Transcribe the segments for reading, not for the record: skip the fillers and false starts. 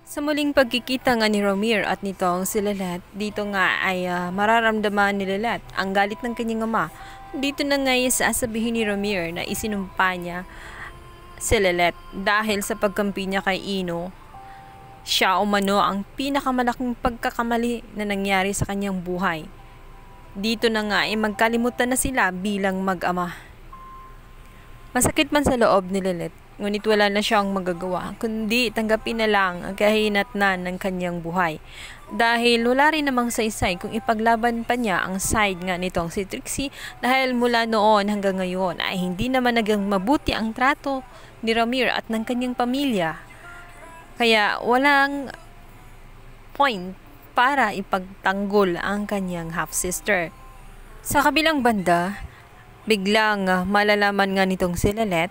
Sa muling pagkikita nga ni Romir at nitong si Lelet, dito nga ay mararamdaman ni Lelet ang galit ng kanyang ama. Dito na nga sasabihin ni Romir na isinumpa niya si Lelet dahil sa pagkampi niya kay Ino. Siya umano ang pinakamalaking pagkakamali na nangyari sa kanyang buhay. Dito na nga ay magkalimutan na sila bilang mag-ama. Masakit man sa loob ni Lelet, ngunit wala na siyang magagawa, kundi tanggapin na lang ang kahinatnan ng kanyang buhay. Dahil wala rin namang saysay kung ipaglaban pa niya ang side nga nitong si Trixie, dahil mula noon hanggang ngayon ay hindi naman naging mabuti ang trato ni Ramir at ng kanyang pamilya. Kaya walang point para ipagtanggol ang kanyang half-sister. Sa kabilang banda, biglang malalaman nga nitong si Lelet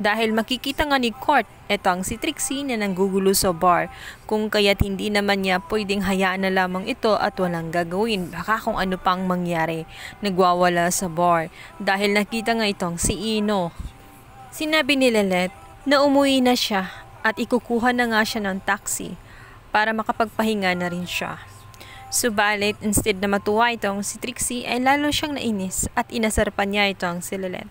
dahil makikita nga ni Court etong si Trixie na nanggugulo sa bar, kung kaya't hindi naman niya pwedeng hayaan na lamang ito at walang gagawin, baka kung ano pang mangyari. Nagwawala sa bar dahil nakita nga itong si Ino. Sinabi ni Lelet na umuwi na siya at ikukuha na nga siya ng taxi para makapagpahinga na rin siya. Subalit, instead na matuwa itong si Trixie ay lalo siyang nainis at inasar pa niya itong si Lelet.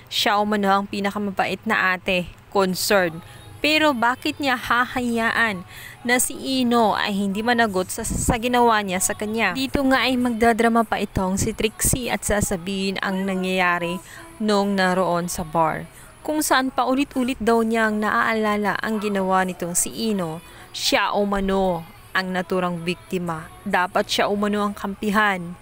Siya umano ang pinakamabait na ate, concerned. Pero bakit niya hahayaan na si Ino ay hindi managot sa ginawa niya sa kanya? Dito nga ay magdadrama pa itong si Trixie at sasabihin ang nangyayari nung naroon sa bar, kung saan pa ulit-ulit daw niyang naaalala ang ginawa nitong si Ino. Siya umano ang naturang biktima. Dapat siya umano ang kampihan.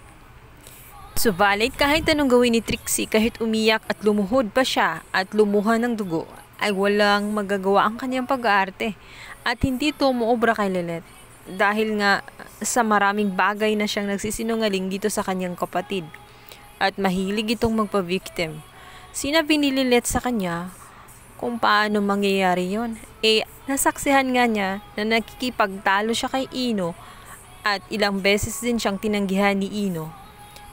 Subalit kahit anong gawin ni Trixie, kahit umiyak at lumuhod pa siya at lumuha ng dugo, ay walang magagawa ang kanyang pag-aarte at hindi ito umuobra kay Lelet. Dahil nga sa maraming bagay na siyang nagsisinungaling dito sa kanyang kapatid at mahilig itong magpa-victim. Sinabi ni Lelet sa kanya kung paano mangyayari yon. Nasaksihan nga niya na nakikipagtalo siya kay Ino at ilang beses din siyang tinanggihan ni Ino.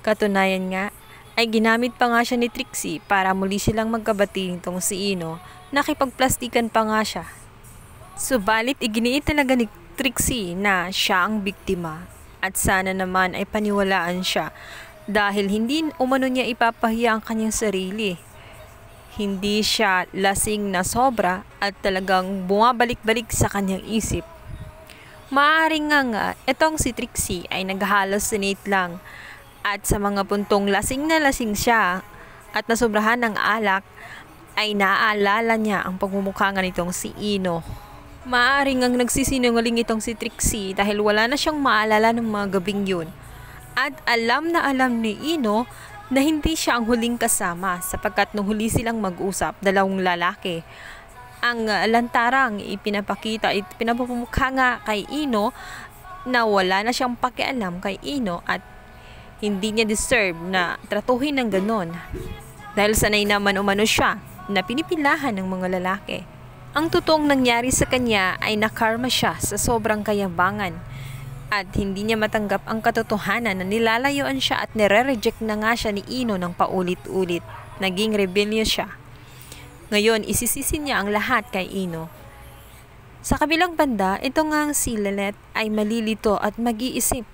Katunayan nga, ay ginamit pa nga siya ni Trixie para muli silang magkabati nitong si Ino. Nakipagplastikan pa nga siya. Subalit iginiit talaga ni Trixie na siya ang biktima at sana naman ay paniwalaan siya dahil hindi umano niya ipapahiya ang kanyang sarili. Hindi siya lasing na sobra at talagang bumabalik-balik sa kanyang isip. Maaaring nga itong si Trixie ay nag-hallucinate lang at sa mga puntong lasing na lasing siya at nasobrahan ng alak ay naaalala niya ang pagmumukha nga nitong si Ino. Maaaring ang nagsisinungaling itong si Trixie dahil wala na siyang maalala ng mga gabing yun. At alam na alam ni Ino na hindi siya ang huling kasama sapagkat nung huli silang mag-usap, dalawang lalaki ang lantarang ipinapakita at pinapamukha nga kay Ino na wala na siyang pakialam kay Ino at hindi niya deserve na tratuhin ng ganon dahil sanay naman umano siya na pinipilahan ng mga lalaki. Ang totoong nangyari sa kanya ay nakarma siya sa sobrang kayabangan at hindi niya matanggap ang katotohanan na nilalayuan siya at nire-reject na nga siya ni Ino ng paulit-ulit. Naging rebellious siya. Ngayon, isisisi niya ang lahat kay Ino. Sa kabilang banda, ito nga si Lelet ay malilito at mag-iisip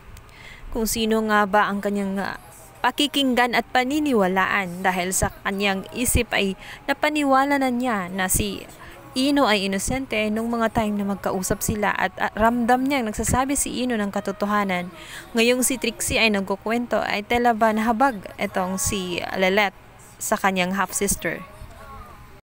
kung sino nga ba ang kanyang pakikinggan at paniniwalaan dahil sa kanyang isip ay napaniwala na niya na si Ino ay inosente nung mga time na magkausap sila at ramdam niyang nagsasabi si Ino ng katotohanan. Ngayong si Trixie ay nagkukwento ay tela ba nahabag itong si Lelet sa kanyang half-sister.